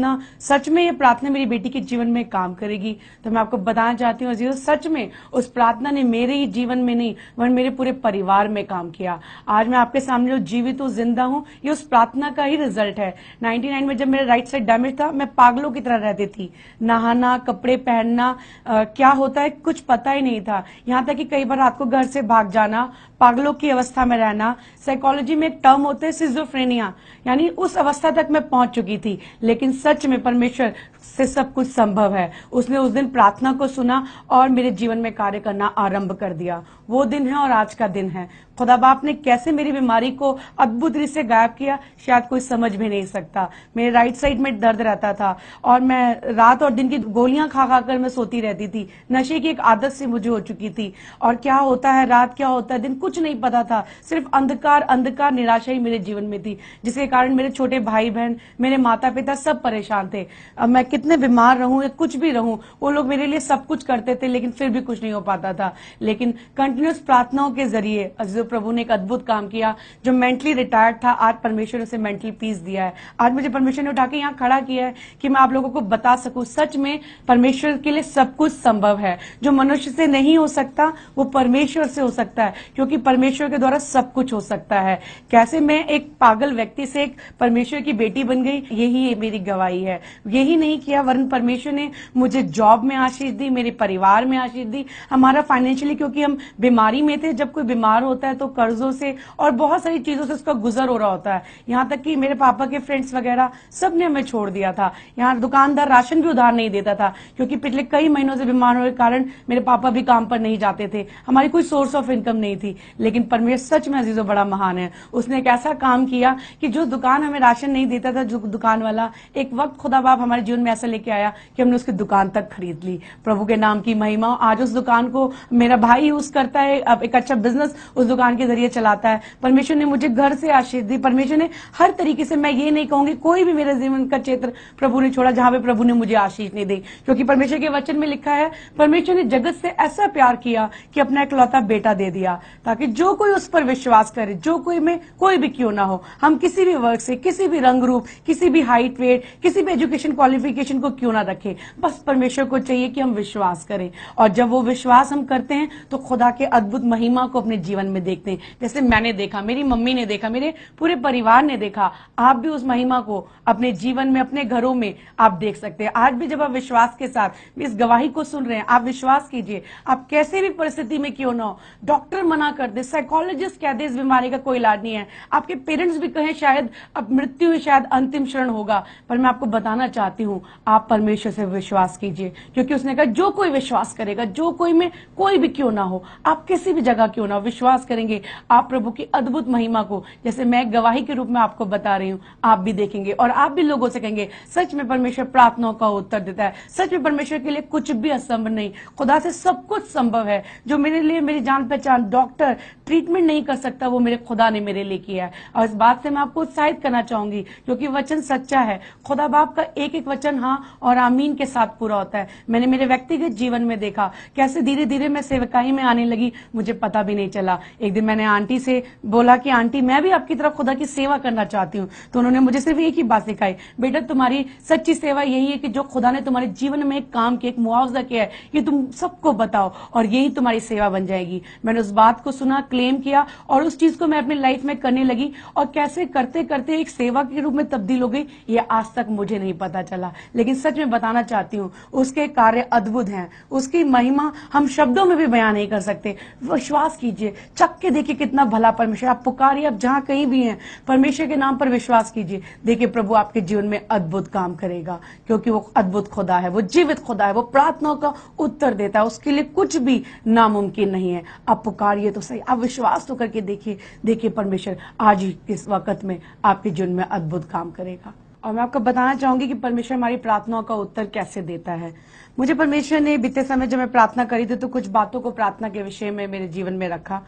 ना सच में ये प्रार्थना मेरी बेटी के जीवन में काम करेगी। तो मैं आपको बताना चाहती हूँ अजीजों, सच में उस प्रार्थना ने मेरे ही जीवन में नहीं वरन मेरे पूरे परिवार में काम किया। आज मैं आपके सामने जो जीवित हूँ, जिंदा हूँ, ये उस प्रार्थना का ही रिजल्ट है। 99 में जब मेरा राइट साइड डैमेज था, मैं पागलों की तरह रहती थी। नहाना, कपड़े पहनना, क्या होता है कुछ पता ही नहीं था। यहाँ तक कि कई बार रात को घर से भाग जाना, पागलों की अवस्था में रहना। साइकोलॉजी में एक टर्म होता है सिजोफ्रेनिया, यानी उस अवस्था तक मैं पहुंच चुकी थी। लेकिन सच में परमेश्वर से सब कुछ संभव है। उसने उस दिन प्रार्थना को सुना और मेरे जीवन में कार्य करना आरंभ कर दिया। वो दिन है और आज का दिन है। खुदा बाप ने कैसे मेरी बीमारी को अद्भुत रीति से गायब किया, शायद कोई समझ भी नहीं सकता। मेरे राइट साइड में दर्द रहता था और मैं रात और दिन की गोलियां खा खा कर मैं सोती रहती थी। नशे की एक आदत सी मुझे हो चुकी थी और क्या होता है रात, क्या होता है दिन, कुछ नहीं पता था। सिर्फ अंधकार अंधकार निराशा ही मेरे जीवन में थी, जिसके कारण मेरे छोटे भाई बहन, मेरे माता पिता सब परेशान थे। अब मैं कितने बीमार रहूं या कुछ भी रहूं, वो लोग मेरे लिए सब कुछ करते थे, लेकिन फिर भी कुछ नहीं हो पाता था। लेकिन कंटिन्यूस प्रार्थनाओं के जरिए अजीजों प्रभु ने एक अद्भुत काम किया। जो मेंटली रिटायर्ड था, आज परमेश्वर ने उसे मेंटली पीस दिया है। आज मुझे परमेश्वर ने उठा के यहाँ खड़ा किया है कि मैं आप लोगों को बता सकूं, सच में परमेश्वर के लिए सब कुछ संभव है। जो मनुष्य से नहीं हो सकता वो परमेश्वर से हो सकता है, क्योंकि परमेश्वर के द्वारा सब कुछ हो सकता है। कैसे मैं एक पागल व्यक्ति से एक परमेश्वर की बेटी बन गई, यही मेरी गवाही है। यही नहीं किया वरन परमेश्वर ने मुझे जॉब में आशीष दी, मेरे परिवार में आशीष दी, हमारा फाइनेंशियली, क्योंकि हम बीमारी में थे। जब कोई बीमार होता है तो कर्जों से और बहुत सारी चीजों से उसका गुजर हो रहा होता है। यहाँ तक कि मेरे पापा के फ्रेंड्स वगैरह सब ने हमें छोड़ दिया था। यहाँ दुकानदार राशन भी उधार नहीं देता था, क्योंकि पिछले कई महीनों से बीमार होने के कारण मेरे पापा भी काम पर नहीं जाते थे। हमारी कोई सोर्स ऑफ इनकम नहीं थी। लेकिन परमेश्वर सच में अजीजों बड़ा महान है। उसने एक ऐसा काम किया कि जो दुकान हमें राशन नहीं देता था, जो दुकान वाला, एक वक्त खुदा बाप हमारे जीवन में ऐसा लेके आया कि हमने उसकी दुकान तक खरीद ली। प्रभु के नाम की महिमा। आज उस दुकान को मेरा भाई यूज करता है, अब एक अच्छा बिजनेस उस दुकान के जरिए चलाता है। परमेश्वर ने मुझे घर से आशीष दी। परमेश्वर ने हर तरीके से, मैं ये नहीं कहूंगी कोई भी मेरे जीवन का क्षेत्र प्रभु ने छोड़ा जहां पे प्रभु ने मुझे आशीष नहीं दी, क्योंकि परमेश्वर के वचन में लिखा है, परमेश्वर ने जगत से ऐसा प्यार किया कि अपना इकलौता बेटा दे दिया, ताकि जो कोई उस पर विश्वास करे, जो कोई में कोई भी क्यों ना हो, हम किसी भी वर्ग से, किसी भी रंग रूप, किसी भी हाइट वेट, किसी भी एजुकेशन क्वालिफिकेशन को क्यों ना रखे, बस परमेश्वर को चाहिए कि हम विश्वास करें। और जब वो विश्वास हम करते हैं तो खुदा के अद्भुत महिमा को अपने जीवन में देखते हैं। जैसे मैंने देखा, मेरी मम्मी ने देखा, मेरे पूरे परिवार ने देखा। आप भी उस महिमा को अपने जीवन में, अपने घरों में आप देख सकते हैं। आज भी जब आप विश्वास के साथ इस गवाही को सुन रहे हैं, आप विश्वास कीजिए, आप कैसे भी परिस्थिति में क्यों ना हो, डॉक्टर मना कर दे, साइकोलॉजिस्ट कह दे इस बीमारी का कोई इलाज नहीं है, आपके पेरेंट्स भी कहें शायद अब मृत्यु शायद अंतिम क्षण होगा, पर मैं आपको बताना चाहती हूं, आप परमेश्वर से विश्वास कीजिए, क्योंकि उसने कहा जो कोई विश्वास करेगा, जो कोई में कोई भी क्यों ना हो, आप किसी भी जगह क्यों ना हो, विश्वास करेंगे, आप प्रभु की अद्भुत महिमा को, जैसे मैं गवाही के रूप में आपको बता रही हूं, आप भी देखेंगे और आप भी लोगों से कहेंगे सच में परमेश्वर प्रार्थनाओं का उत्तर देता है। सच में परमेश्वर के लिए कुछ भी असंभव नहीं, खुदा से सब कुछ संभव है। जो मेरे लिए, मेरी जान पहचान डॉक्टर ट्रीटमेंट नहीं कर सकता, वो मेरे खुदा ने मेरे लिए किया है। और इस बात से मैं आपको उत्साहित करना चाहूंगी, क्योंकि वचन सच्चा है। खुदा बाप का एक एक वचन हाँ और आमीन के साथ पूरा होता है। मैंने मेरे व्यक्तिगत जीवन में देखा कैसे धीरे धीरे मैं सेवकाई में आने लगी, मुझे पता भी नहीं चला। एक दिन मैंने आंटी से बोला कि आंटी मैं भी आपकी तरह खुदा की सेवा करना चाहती हूँ। तो उन्होंने मुझे सिर्फ एक ही बात सिखाई, बेटा तुम्हारी सच्ची सेवा यही है कि जो खुदा ने तुम्हारे जीवन में एक काम किया, एक मुआवजा किया है, ये तुम सबको बताओ और यही तुम्हारी सेवा बन जाएगी। मैंने उस बात को सुना, क्लेम किया और उस चीज को मैं अपनी लाइफ में करने लगी और कैसे करते करते एक सेवा के रूप में तब्दील हो गई, ये आज तक मुझे नहीं पता चला। लेकिन सच में बताना चाहती हूँ, उसके कार्य अद्भुत हैं, उसकी महिमा हम शब्दों में भी बयान नहीं कर सकते। विश्वास कीजिए, चख के देखिए कितना भला परमेश्वर। आप पुकारिए, आप जहां कहीं भी हैं, परमेश्वर के नाम पर विश्वास कीजिए, देखिए प्रभु आपके जीवन में अद्भुत काम करेगा, क्योंकि वो अद्भुत खुदा है, वो जीवित खुदा है, वो प्रार्थनाओं का उत्तर देता है, उसके लिए कुछ भी नामुमकिन नहीं है। आप पुकारिए तो सही, आप विश्वास तो करके देखिए, देखिए परमेश्वर आज ही इस वक्त में आपके जीवन में अद्भुत काम करेगा। और मैं आपको बताना चाहूंगी कि परमेश्वर हमारी प्रार्थनाओं का उत्तर कैसे देता है। मुझे परमेश्वर ने बीते समय जब मैं प्रार्थना करी थी तो कुछ बातों को प्रार्थना के विषय में मेरे जीवन में रखा,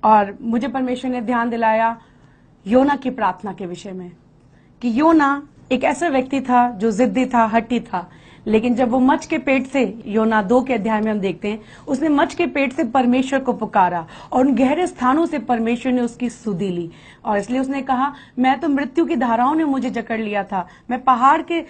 और मुझे परमेश्वर ने ध्यान दिलाया योना की प्रार्थना के विषय में, कि योना एक ऐसा व्यक्ति था जो जिद्दी था, हट्टी था, लेकिन जब वो मच्छ के पेट से, योना 2 के अध्याय में हम देखते हैं, उसने मच्छ के पेट से परमेश्वर को पुकारा और उन गहरे स्थानों से परमेश्वर ने उसकी सुधि ली। और इसलिए उसने कहा, मैं तो मृत्यु की धाराओं ने मुझे जकड़ लिया था, मैं पहाड़ के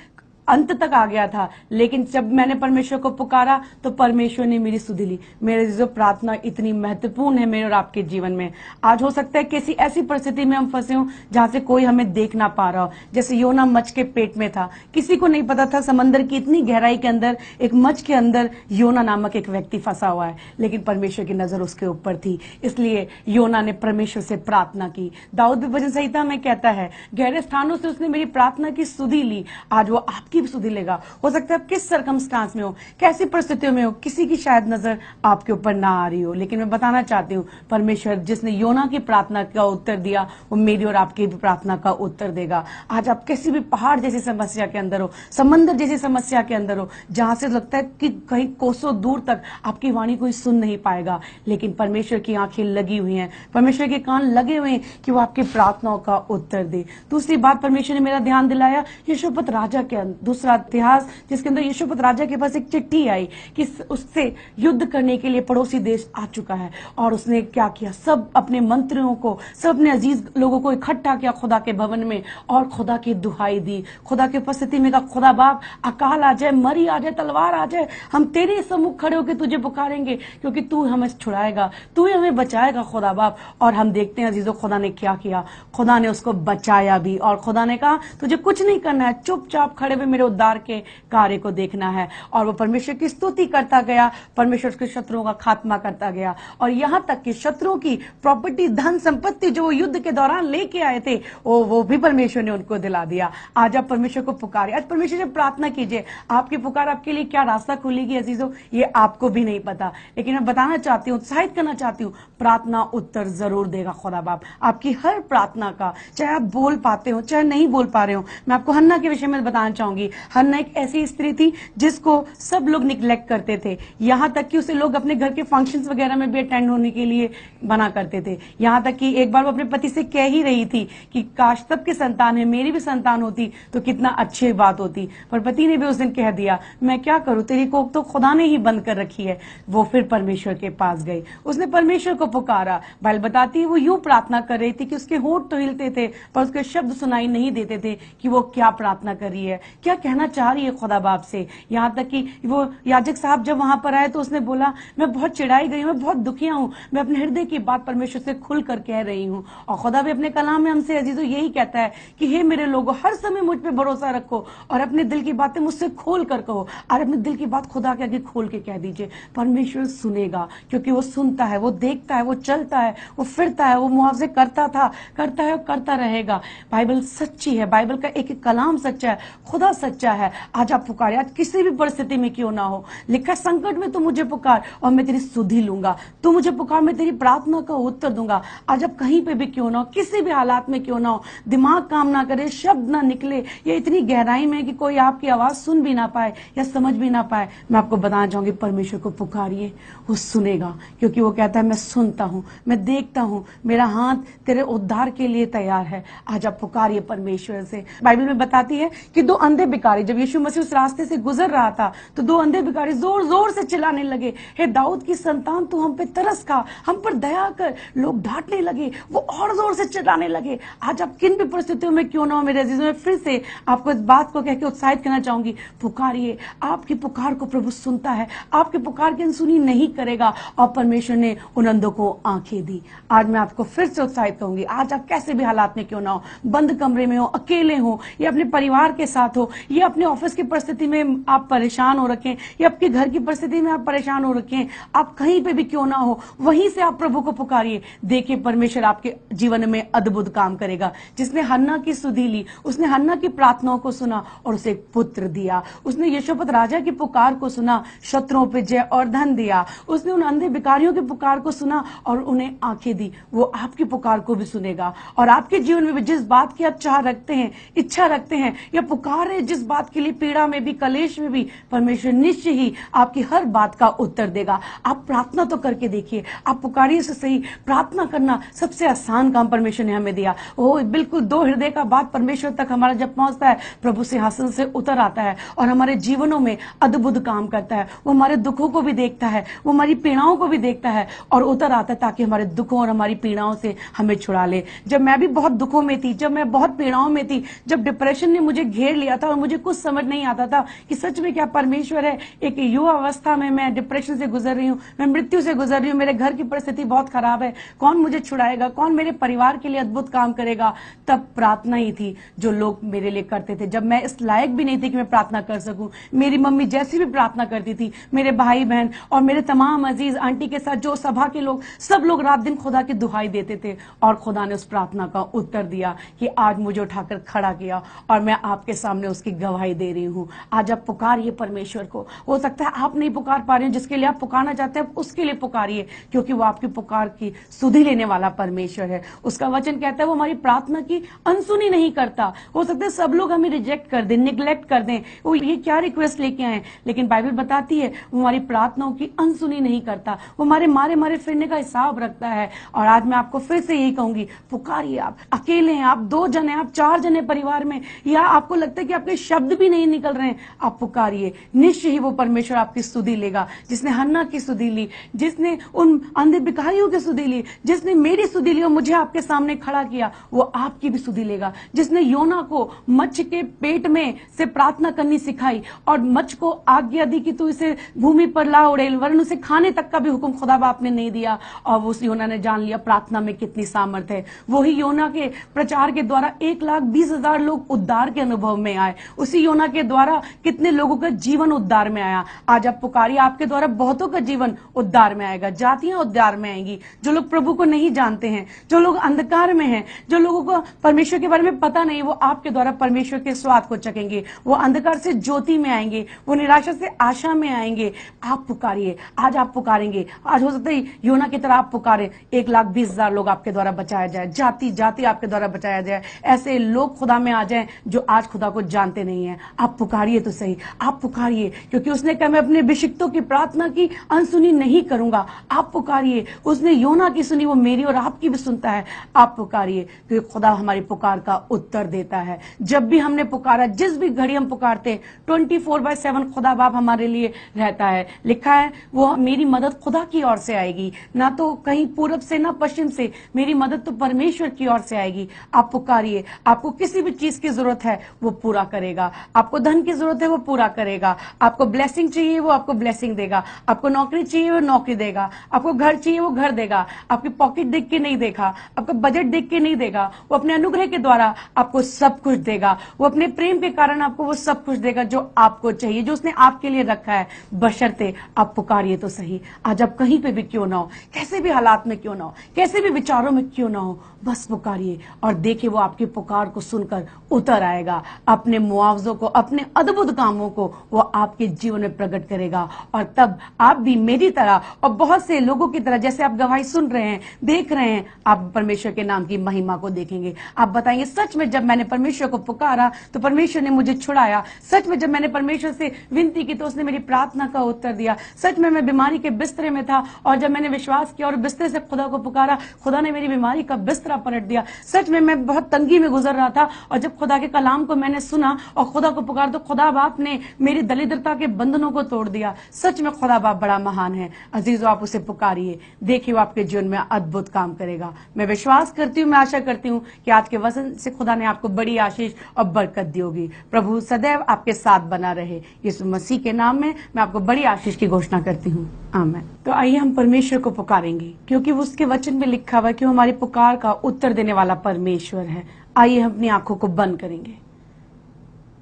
अंत तक आ गया था, लेकिन जब मैंने परमेश्वर को पुकारा तो परमेश्वर ने मेरी सुधि ली। मेरे जो प्रार्थना इतनी महत्वपूर्ण है मेरे और आपके जीवन में। आज हो सकता है किसी ऐसी परिस्थिति में हम फंसे हों जहां से कोई हमें देख ना पा रहा हो, जैसे योना मच्छ के पेट में था। किसी को नहीं पता था समंदर की इतनी गहराई के अंदर एक मच्छ के अंदर योना नामक एक व्यक्ति फंसा हुआ है, लेकिन परमेश्वर की नजर उसके ऊपर थी। इसलिए योना ने परमेश्वर से प्रार्थना की। दाऊद भी भजन संहिता में कहता है, गहरे स्थानों से उसने मेरी प्रार्थना की सुधि ली। आज वो आपकी भी सुधि लेगा। हो सकता है आप किस सरकमस्टांस में हो, कैसी परिस्थितियों में हो, किसी की शायद नजर आपके ऊपर ना आ रही हो, लेकिन मैं बताना चाहती हूँ परमेश्वर जिसने योना की प्रार्थना का उत्तर दिया वो मेरी और आपकी भी प्रार्थना का उत्तर देगा। आज आप किसी भी पहाड़ जैसी समस्या के अंदर हो, समंदर जैसी समस्या के अंदर हो, जहां से लगता है कि कहीं कोसों दूर तक आपकी वाणी कोई सुन नहीं पाएगा, लेकिन परमेश्वर की आंखें लगी हुई हैं, परमेश्वर के कान लगे हुए हैं कि वो आपकी प्रार्थनाओं का उत्तर दे। दूसरी बात परमेश्वर ने मेरा ध्यान दिलाया यहोशप्पत राजा के दूसरा इतिहास, जिसके अंदर यहोशप्पत राजा के पास एक चिट्ठी आई कि उससे युद्ध करने के लिए पड़ोसी देश आ चुका है। और उसने क्या किया, सब अपने मंत्रियों को, सब अपने अजीज लोगों को इकट्ठा किया खुदा के भवन में और खुदा की दुहाई दी। खुदा की उपस्थिति में कहा, खुदा बाप अकाल आ जाए, मरी आ जाए, तलवार आ जाए, हम तेरे सम्मुख खड़े होकर तुझे पुकारेंगे, क्योंकि तू हमें छुड़ाएगा, तू ही हमें बचाएगा खुदा बाप। और हम देखते हैं अजीजों खुदा ने क्या किया, खुदा ने उसको बचाया भी। और खुदा ने कहा तुझे कुछ नहीं करना है, चुपचाप खड़े हुए मेरे उद्धार के कार्य को देखना है। और वो परमेश्वर की स्तुति करता गया, परमेश्वर के शत्रुओं का खात्मा करता गया, और यहां तक कि शत्रुओं की प्रॉपर्टी, धन संपत्ति जो वो युद्ध के दौरान लेके आए थे वो भी परमेश्वर ने उनको दिला दिया। आज आप परमेश्वर को पुकारिए, आज परमेश्वर से प्रार्थना कीजिए। आपकी पुकार आपके लिए क्या रास्ता खुलेगी अजीजों, ये आपको भी नहीं पता, लेकिन मैं बताना चाहती हूँ, उत्साहित करना चाहती हूँ, प्रार्थना उत्तर जरूर देगा खुदा बाप आपकी हर प्रार्थना का, चाहे आप बोल पाते हो चाहे नहीं बोल पा रहे हो। मैं आपको हन्ना के विषय में बताना चाहूंगी। हन्ना एक ऐसी स्त्री थी जिसको सब लोग निग्लेक्ट करते थे, यहां तक कि उसे लोग अपने घर के फंक्शंस वगैरह में भी अटेंड होने के लिए मना करते थे। यहां तक कि एक बार वो अपने पति से कह ही रही थी कि काश सबकी संतान है, मेरी भी संतान होती तो कितना अच्छी बात होती, पर पति ने भी उस दिन कह दिया मैं क्या करूं, तेरी कोख तो खुदा ने ही बंद कर रखी है। वो फिर परमेश्वर के पास गई, उसने परमेश्वर को पुकारा। बाइबल बताती है वो यूं प्रार्थना कर रही थी कि उसके होंठ तो हिलते थे पर उसके शब्द सुनाई नहीं देते थे कि वो क्या प्रार्थना कर रही है, क्या कहना चाह रही है खुदा बाप से। यहां तक कि वो याजक साहब जब वहां पर आए तो उसने बोला मैं बहुत चिढ़ाई गई हूं, मैं बहुत दुखिया हूं, मैं अपने हृदय की बात परमेश्वर से खुलकर कह रही हूं। और खुदा भी अपने कलाम में हमसे अजीजों यही कहता है कि हे मेरे लोगों, हर समय मुझ पे भरोसा रखो और अपने दिल की बातें मुझसे खोल कर कहो, और अपने दिल की बात खुदा के आगे खोल के कह दीजिए। परमेश्वर सुनेगा, क्योंकि वो सुनता है, वो देखता है, वो चलता है, वो फिरता है, वो मुआवजे करता था, करता है और करता रहेगा। बाइबल सच्ची है, बाइबल का एक एक कलाम सच्चा है, खुदा सच्चा है। आज आप पुकारे, आज किसी भी परिस्थिति में क्यों ना हो, लिखा संकट में तू मुझे पुकार और मैं तेरी सुधि लूंगा, तू मुझे पुकार मैं तेरी प्रार्थना का उत्तर दूंगा। आज आप कहीं पे भी क्यों ना हो, किसी भी हालात में क्यों ना हो, दिमाग काम ना करे, शब्द ना निकले, या इतनी गहराई में कि कोई आपकी आवाज सुन भी ना पाए या समझ भी ना पाए, मैं आपको बताना चाहूंगी परमेश्वर को पुकारिए, वो सुनेगा, क्योंकि वो कहता है मैं सुनता हूं, मैं देखता हूं, मेरा हाथ तेरे उद्धार के लिए तैयार है। आज आप पुकारिए परमेश्वर से। बाइबल में बताती है कि दो अंधे भिखारी, जब यीशु मसीह उस रास्ते से गुजर रहा था तो दो अंधे भिखारी जोर जोर से चिल्लाने लगे, हे दाऊद की संतान तू हम पे तरस खा, हम पर दया कर। लोग डांटने लगे, वो और जोर से चिल्लाने लगे। आज आप किन भी परिस्थितियों में क्यों ना हो मेरे अजीजों, में फिर से आपको इस बात को कह के उत्साहित करना चाहूंगी, पुकारिए। आपकी पुकार को प्रभु सुनता है, आपकी पुकार की अनसुनी नहीं करेगा, और परमेश्वर ने उन अंधों को आंखें दी। आज मैं आपको फिर से उत्साहित कहूंगी, आज आप कैसे भी हालात में क्यों ना हो, बंद कमरे में हो, अकेले हो, या अपने परिवार के साथ हो, या अपने ऑफिस की परिस्थिति में आप परेशान हो रखे, या आपके घर की परिस्थिति में आप परेशान हो रखे, आप कहीं पे भी क्यों ना हो, वहीं से आप प्रभु को पुकारिए। देखिए परमेश्वर आपके जीवन में अद्भुत काम करेगा। जिसने हन्ना की सुधि ली, उसने हन्ना की प्रार्थनाओं को सुना और उसे एक पुत्र दिया। उसने यहोशप्पत राजा की पुकार को सुना, शत्रुओं पे जय और धन दिया। उसने उन अंधे भिखारियों की पुकार को सुना और उन्हें आंखें दी। वो आपकी पुकार को भी सुनेगा, और आपके जीवन में भी जिस बात की आप चाह रखते हैं, इच्छा रखते हैं, या पुकार है जिस बात के लिए, पीड़ा में भी, कलेश में भी, परमेश्वर निश्चय ही आपकी हर बात का उत्तर देगा। आप प्रार्थना तो करके देखिए, आप पुकारिए से सही। प्रार्थना करना सबसे आसान काम परमेश्वर ने हमें दिया। ओ बिल्कुल दो हृदय का बात परमेश्वर तक हमारा जब पहुंचता है, प्रभु सिंहासन से उतर आता है और हमारे जीवनों में अद्भुत काम करता है। वो हमारे दुखों को भी देखता है, वो हमारी पीड़ाओं को भी देखता है और उतर आता है, ताकि हमारे दुखों और हमारी पीड़ाओं से हमें छुड़ा ले। जब मैं भी बहुत दुखों में थी, जब मैं बहुत पीड़ाओं में थी, जब डिप्रेशन ने मुझे घेर लिया था, और मुझे कुछ समझ नहीं आता था कि सच में क्या परमेश्वर है। एक युवा अवस्था में मैं डिप्रेशन से गुजर रही हूँ, मैं मृत्यु से गुजर रही हूँ, मेरे घर की परिस्थिति बहुत खराब है, कौन मुझे छुड़ाएगा, कौन मेरे परिवार के लिए अद्भुत काम करेगा। तब प्रार्थना ही थी जो लोग मेरे लिए करते थे, जब मैं इस लायक भी नहीं थी कि मैं प्रार्थना कर सकूं। मेरी मम्मी जैसी भी प्रार्थना करती थी, मेरे भाई बहन और मेरे तमाम अजीज आंटी के साथ जो सभा के लोग, सब लोग रात दिन खुदा की दुहाई देते थे और खुदा ने उस प्रार्थना का उत्तर दिया कि आज मुझे उठाकर खड़ा किया और मैं आपके सामने उसकी गवाही दे रही हूं। आज आप पुकारिए परमेश्वर को। हो सकता है आप नहीं पुकार पा रहे हैं, जिसके लिए आप पुकारना चाहते हैं उसके लिए पुकारिए, क्योंकि वो आपकी पुकार की सुधि लेने वाला परमेश्वर है। उसका वचन कहता है वो हमारी प्रार्थना की अनसुनी नहीं करता। हो सकता है सब लोग हमें रिजेक्ट कर दें, निग्लेक्ट कर दें, वो ये क्या रिक्वेस्ट लेके आए, लेकिन बाइबल बताती है वो हमारी प्रार्थनाओं की अनसुनी नहीं करता, वो हमारे मारे मारे फिरने का हिसाब रखता है। और आज मैं आपको फिर से यही कहूंगी, पुकारिए। आप अकेले हैं, आप 2 जने, आप 4 जने परिवार में, या आपको लगता है कि आपके शब्द भी नहीं निकल रहे हैं, आप पुकारिए। निश्चय ही वो परमेश्वर आपकी स्तुति लेगा। जिसने हन्ना की स्तुति ली, जिसने उन अंधे भिखारियों की स्तुति ली, जिसने मेरी स्तुति ली और मुझे आपके सामने खड़ा किया, वो आपकी भी स्तुति लेगा। जिसने योना को मच्छ के पेट में से प्रार्थना करनी सिखाई और मच्छ को आज्ञा दी कि तू इसे भूमि पर ला उड़ेल, वरन उसे खाने तक का भी हुक्म खुदा बाप ने नहीं दिया, और उस योना ने जान लिया प्रार्थना में कितनी सामर्थ है। वही योना के प्रचार के द्वारा 1,20,000 लोग उद्धार के अनुभव में आए। उसी योना के द्वारा कितने लोगों का जीवन उद्धार में आया। आज आप पुकारिए, आपके द्वारा बहुतों का जीवन उद्धार में आएगा, जातियां उद्धार में आएंगी। जो लोग प्रभु को नहीं जानते हैं, जो लोग अंधकार में हैं, जो लोगों को परमेश्वर के बारे में पता नहीं, वो आपके द्वारा परमेश्वर के स्वाद को चखेंगे। वो अंधकार से ज्योति में आएंगे, वो निराशा से आशा में आएंगे। आप पुकारिए, आज आप पुकारेंगे। आज हो सकता है योना की तरह आप पुकारे, 1,20,000 लोग आपके द्वारा बचाया जाए, जाति जाति आपके द्वारा बचाया जाए, ऐसे लोग खुदा में आ जाएं जो आज खुदा को जानते नहीं है। आप पुकारिए तो सही, आप पुकारिए, क्योंकि उसने कहा मैं अपने अभिषिक्तों की प्रार्थना की अनसुनी नहीं करूंगा। आप पुकारिए, उसने योना की सुनी, वो मेरी और आपकी भी सुनता है। आप पुकारिए, क्योंकि खुदा हमारी पुकार का उत्तर देता है। जब भी हमने पुकारा, जिस भी घड़ी हम पुकारते, 24/7 खुदा बाप हमारे लिए रहता है। लिखा है वो मेरी मदद खुदा की ओर से आएगी, ना तो कहीं पूरब से ना पश्चिम से, मेरी मदद तो परमेश्वर की ओर से आएगी। आप पुकारिए। आपको किसी भी चीज की जरूरत है वो पूरा करेगा, आपको धन की जरूरत है वो पूरा करेगा, आपको ब्लेसिंग चाहिए वो आपको ब्लेसिंग देगा, आपको नौकरी चाहिए वो नौकरी देगा, आपको घर चाहिए वो घर देगा। आपकी पॉकेट देख के नहीं देखा, आपका बजट देख के नहीं देगा, वो अपने अनुग्रह के द्वारा आपको सब कुछ देगा। वो अपने प्रेम के कारण आपको वो सब कुछ देगा जो आपको चाहिए, जो उसने आपके लिए रखा है, बशर्ते आप पुकारिए तो सही। आज आप कहीं पे भी क्यों ना हो, कैसे भी हालात में क्यों ना हो, कैसे भी विचारों में क्यों ना हो, बस पुकारिए और देखिए वो आपकी पुकार को सुनकर उतर आएगा। अपने मुआवजों को, अपने अद्भुत कामों को वो आपके जीवन में प्रकट करेगा। और तब आप भी मेरी तरह और बहुत से लोगों की तरह, जैसे आप गवाही सुन रहे हैं, देख रहे हैं, आप परमेश्वर के नाम की महिमा को देखेंगे। आप बताएंगे सच में जब मैंने परमेश्वर को पुकारा तो परमेश्वर ने मुझे छुड़ाया। सच में जब मैंने परमेश्वर से विनती की तो उसने मेरी प्रार्थना का उत्तर दिया। सच में मैं बीमारी के बिस्तरे में था और जब मैंने विश्वास किया और बिस्तरे से खुदा को पुकारा, खुदा ने मेरी बीमारी का बिस्तरा पलट दिया। सच में मैं बहुत तंगी में गुजर रहा था और जब खुदा के कलाम को मैंने सुना और खुदा को पुकारा तो खुदा बाप ने मेरी दरिद्रता के बंधनों को तोड़ दिया। सच में खुदा बाप बड़ा महान है। अजीजों, आप उसे पुकारिए, देखिए वो आपके जीवन में अद्भुत काम करेगा। मैं विश्वास करती हूँ, मैं आशा करती हूँ कि आज के वचन से खुदा ने आपको बड़ी आशीष और बरकत दी होगी। प्रभु सदैव आपके साथ बना रहे। यीशु मसीह के नाम में मैं आपको बड़ी आशीष की घोषणा करती हूँ, आमीन। तो आइए हम परमेश्वर को पुकारेंगे, क्योंकि उसके वचन में लिखा हुआ है कि वो हमारी पुकार का उत्तर देने वाला परमेश्वर है। आइए हम अपनी आंखों को बंद करेंगे,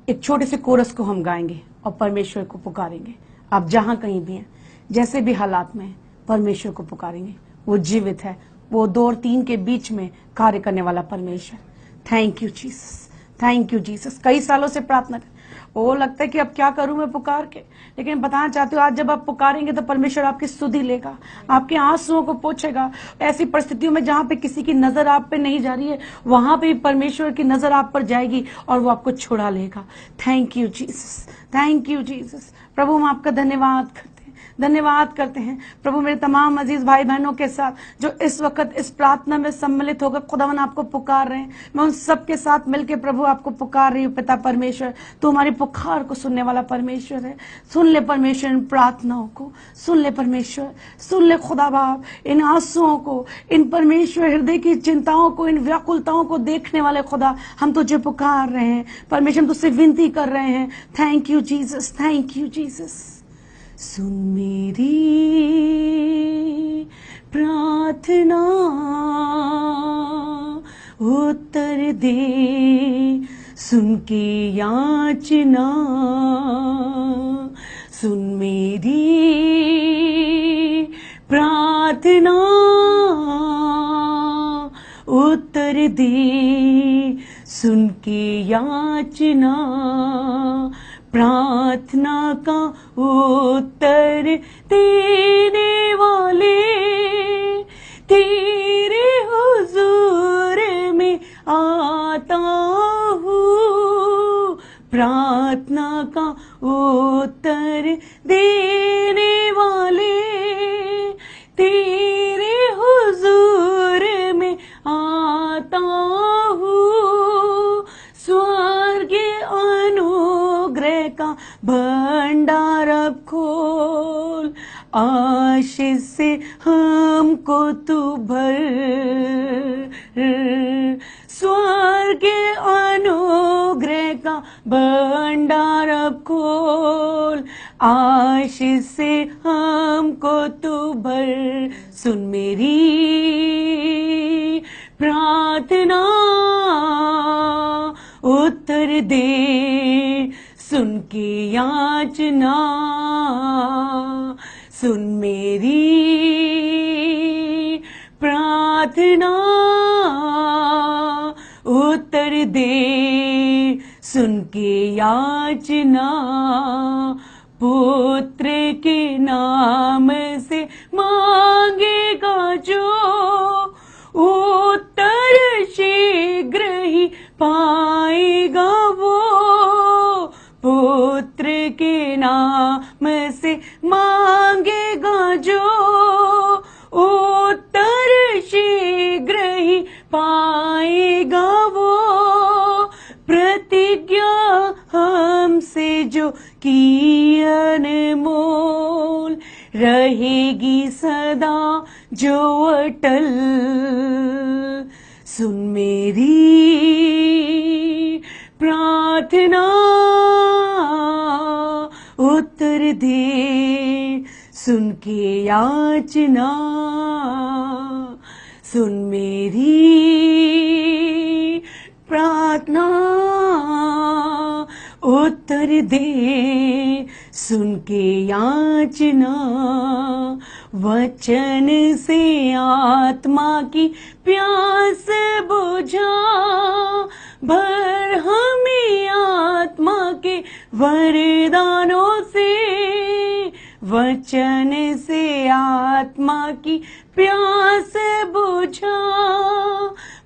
एक छोटे से कोरस को हम गाएंगे और परमेश्वर को पुकारेंगे। आप जहां कहीं भी हैं, जैसे भी हालात में, परमेश्वर को पुकारेंगे। वो जीवित है, वो 2 और 3 के बीच में कार्य करने वाला परमेश्वर। Thank you Jesus, thank you Jesus. कई सालों से प्रार्थना कर, वो लगता है कि अब क्या करूं मैं पुकार के, लेकिन बताना चाहती हूँ आज जब आप पुकारेंगे तो परमेश्वर आपकी स्तुति लेगा, आपके आंसुओं को पोंछेगा। ऐसी परिस्थितियों में जहां पे किसी की नजर आप पे नहीं जा रही है, वहां पे परमेश्वर की नजर आप पर जाएगी और वो आपको छुड़ा लेगा। Thank you Jesus, thank you Jesus. प्रभु हम आपका धन्यवाद करते हैं, धन्यवाद करते हैं प्रभु मेरे तमाम अजीज भाई बहनों के साथ जो इस वक्त इस प्रार्थना में सम्मिलित होकर खुदावन आपको पुकार रहे हैं। मैं उन सबके साथ मिलकर प्रभु आपको पुकार रही हूँ। पिता परमेश्वर, तू हमारी पुकार को सुनने वाला परमेश्वर है। सुन ले परमेश्वर इन प्रार्थनाओं को, सुन ले परमेश्वर, सुन ले खुदा बाप इन आंसुओं को, इन परमेश्वर हृदय की चिंताओं को, इन व्याकुलताओं को देखने वाले खुदा, हम तुझे पुकार रहे हैं परमेश्वर, हम तुझसे विनती कर रहे हैं। Thank you Jesus, thank you Jesus. सुन मेरी प्रार्थना, उत्तर दे, सुन के याचना, सुन मेरी प्रार्थना, उत्तर दे, सुन के याचना, प्रार्थना का उत्तर देने वाले तेरे हुजूर में आता हूँ। प्रार्थना का उत्तर देने वाले तेरे हुजूर में आता हूँ। स्वर्गीय अनुग्रह का भंडार खोल, आशीष से हमको तू भर। स्वर्गीय अनुग्रह का भंडार खोल, आशीष से हमको तू भर। सुन मेरी प्रार्थना, उत्तर दे, सुन के याचना, सुन मेरी प्रार्थना, उत्तर दे, सुन के याचना। पुत्र के नाम से मांगेगा जो, उत्तर शीघ्र ही पाएगा वो। पुत्र के नाम से मांगेगा जो, उत्तर शीघ्र ही पाएगा वो। प्रतिज्ञा हमसे जो की अनमोल, रहेगी सदा जो अटल। सुन मेरी प्रार्थना, उत्तर दे, सुन के याचना, सुन मेरी प्रार्थना, उत्तर दे, सुन के याचना। वचन से आत्मा की प्यास बुझा, भर हमें आत्मा के वरदानों से। वचन से आत्मा की प्यास बुझा,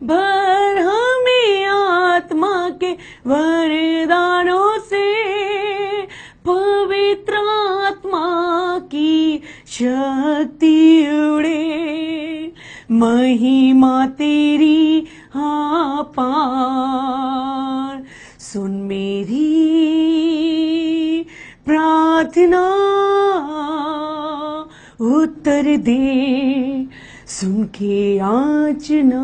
भर हमें आत्मा के वरदानों से। पवित्र आत्मा की शक्ति उड़े, महिमा तेरी हाँ पार। सुन मेरी प्रार्थना, उत्तर दे, सुन के याचना।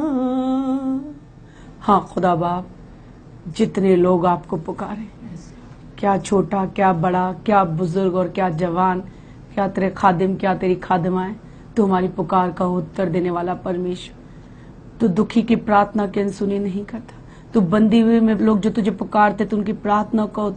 हाँ खुदा बाप, जितने लोग आपको पुकारे, क्या छोटा क्या बड़ा, क्या बुजुर्ग और क्या जवान, क्या तेरे खादिम क्या तेरी खादिमाएं, तू हमारी पुकार का उत्तर देने वाला परमेश्वर। तू दुखी की प्रार्थना की अनसुनी नहीं करता। तू बंदी हुए में लोग जो तुझे पुकारते तो उनकी प्रार्थना को,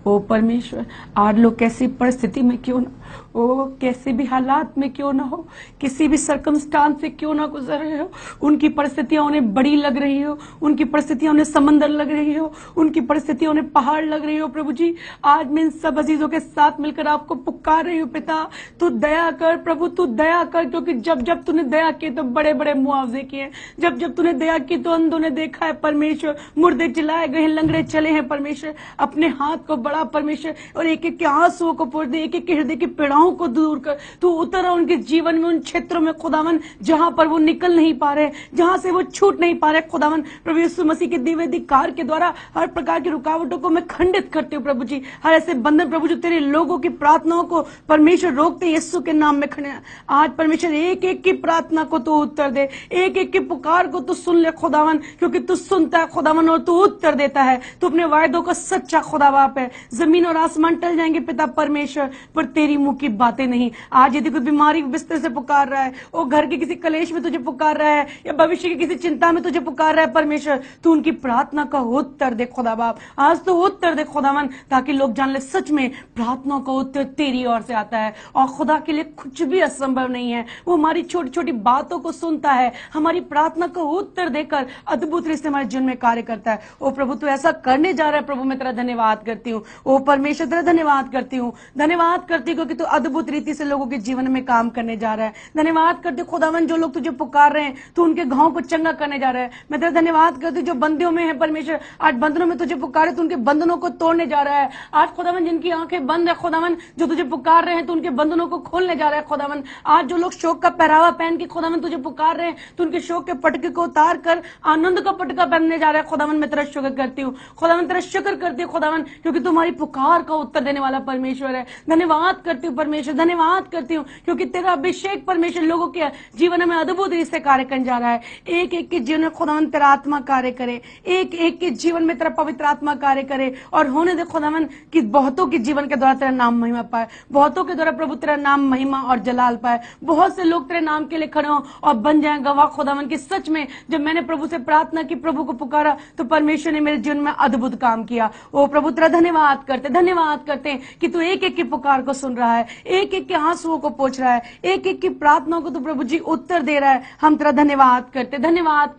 ओ परमेश्वर, आज लोग कैसी परिस्थिति में क्यों ना, ओ कैसे भी हालात में क्यों ना हो, किसी भी सर्कमस्टांस से क्यों ना गुजर रहे हो, उनकी परिस्थितियां उन्हें बड़ी लग रही हो, उनकी परिस्थितियां उन्हें समंदर लग रही हो, उनकी परिस्थितियां उन्हें पहाड़ लग रही हो। प्रभु जी, आज मैं इन सब अजीजों के साथ मिलकर आपको पुकार रही हूँ। पिता, तू दया कर प्रभु, तू दया कर, क्योंकि जब जब तूने दया की तो बड़े बड़े मुआवजे किए, जब जब तूने दया की तो अंधों ने देखा है परमेश्वर, मुर्दे चिल्लाए गए, लंगड़े चले हैं परमेश्वर। अपने हाथ को बड़ा परमेश्वर, और एक एक के आंसुओं को पोंछ दे, एक एक के हृदय की पीड़ाओं को दूर कर। तू उतर उनके जीवन में, उन क्षेत्रों में खुदावन जहां पर वो निकल नहीं पा रहे, जहां से वो छूट नहीं पा रहे खुदावन। प्रभु यीशु मसीह के दिव्य अधिकार के द्वारा हर प्रकार की रुकावटों को मैं खंडित करती हूँ प्रभु जी। हर ऐसे बंधन प्रभु जो तेरे लोगों की प्रार्थनाओं को परमेश्वर रोकते, यीशु के नाम में खड़े। आज परमेश्वर एक एक की प्रार्थना को तू उत्तर दे, एक एक की पुकार को तू सुन ले खुदावन, क्योंकि तू सुनता है खुदावन और तू उत्तर देता है। तू अपने वायदों का सच्चा खुदा बाप है। जमीन और आसमान टल जाएंगे पिता परमेश्वर, पर तेरी मुंह की बातें नहीं। आज यदि कोई बीमारी बिस्तर से पुकार रहा है, वो घर के किसी कलेश में तुझे पुकार रहा है, या भविष्य की किसी चिंता में तुझे पुकार रहा है परमेश्वर, तू उनकी प्रार्थना का उत्तर दे खुदा बाप। आज तो उत्तर दे खुदावन, ताकि लोग जान ले सच में प्रार्थना का उत्तर तेरी ओर से आता है, और खुदा के लिए कुछ भी असंभव नहीं है। वो हमारी छोटी छोटी बातों को सुनता है, हमारी प्रार्थना का उत्तर देकर अद्भुत रीति से हमारे जीवन में कार्य करता है। ओ प्रभु तू ऐसा करने जा रहा है प्रभु, मैं तेरा धन्यवाद करती हूँ। ओ परमेश्वर तेरा धन्यवाद करती हूँ, धन्यवाद करती हूँ क्योंकि तू अद्भुत रीति से लोगों के जीवन में काम करने जा रहा है। धन्यवाद करती हूँ खुदावन, जो लोग तुझे पुकार रहे हैं तू उनके घावों को चंगा करने जा रहा है। मैं तेरा धन्यवाद करती हूँ जो बंदियों में है परमेश्वर, आज बंधनों में तुझे पुकारे तो उनके बंधनों को तोड़ने जा रहा है। आज खुदावन जिनकी आंखें बंद है खुदावन, जो तुझे पुकार रहे हैं तो उनके बंधनों को खोलने जा रहा है खुदावन। आज जो लोग शोक का पहरावा पहन के खुदावन तुझे पुकार रहे हैं तो उनके शोक के पटके को उतार कर आनंद का पटका पहनने जा रहा है खुदावन। मैं तेरा शुक्र करती हूँ खुदावन, तेरा शुक्र करती हूँ खुदावन, क्योंकि तुम्हारी पुकार का उत्तर देने वाला परमेश्वर है। धन्यवाद करती हूँ परमेश्वर, धन्यवाद करती हूँ क्योंकि तेरा अभिषेक परमेश्वर लोगों के जीवन में अद्भुत रीति से कार्य करने जा रहा है। एक एक के जीवन में खुदावन तेरा आत्मा कार्य करे, एक एक के जीवन में तेरा पवित्र आत्मा कार्य करे, और होने दे खुदावन कि बहुतों के जीवन के द्वारा तेरा नाम महिमा पाए, बहुतों के द्वारा प्रभु तेरा नाम महिमा और जलाल पाए। बहुत से लोग तेरे नाम के लिए खड़े हों और बन जाए गवाह खुदावन की सच में जब मैंने प्रभु से प्रार्थना की, प्रभु को पुकारा तो परमेश्वर ने मेरे जीवन में अद्भुत काम किया। ओ प्रभु तेरा धन्यवाद करते हैं कि तू एक एक की पुकार को सुन रहा है, एक एक के आंसुओं को पोंछ रहा है, एक एक की प्रार्थनाओं को तू प्रभु जी उत्तर दे रहा है। हम तेरा धन्यवाद करते धन्यवाद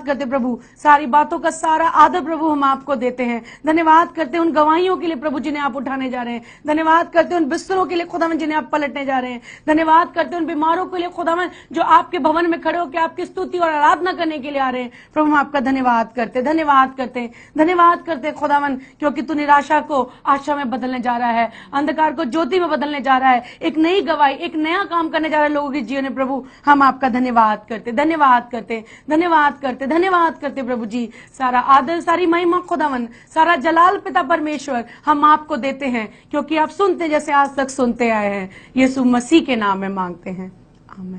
करते प्रभु। सारी बातों का सारा आदर प्रभु हम आपको देते हैं। धन्यवाद करते उन गवाहियों के लिए प्रभु जिन्हें आप उठाने जा रहे हैं। धन्यवाद करते उन बिस्तरों के लिए खुदावन जिन्हें आप पलटने जा रहे हैं। धन्यवाद करते उन बीमारों के लिए खुदावन जो आपके भवन में खड़े होकर आपकी स्तुति और आराधना करने के लिए आ रहे हैं। प्रभु हम आपका धन्यवाद करते खुदावन, क्योंकि तू निराशा को आशा में बदलने जा रहा है, अंधकार को ज्योति में बदलने जा रहा है, एक नई गवाही, एक नया काम करने जा रहा है लोगों के जीवन में। प्रभु हम आपका धन्यवाद करते प्रभु जी। सारा आदर, सारी महिमा खुदावन, सारा जलाल पिता परमेश्वर हम आपको देते हैं, क्योंकि आप सुनते जैसे आज तक सुनते आए हैं। यीशु मसीह के नाम में मांगते हैं, आमीन।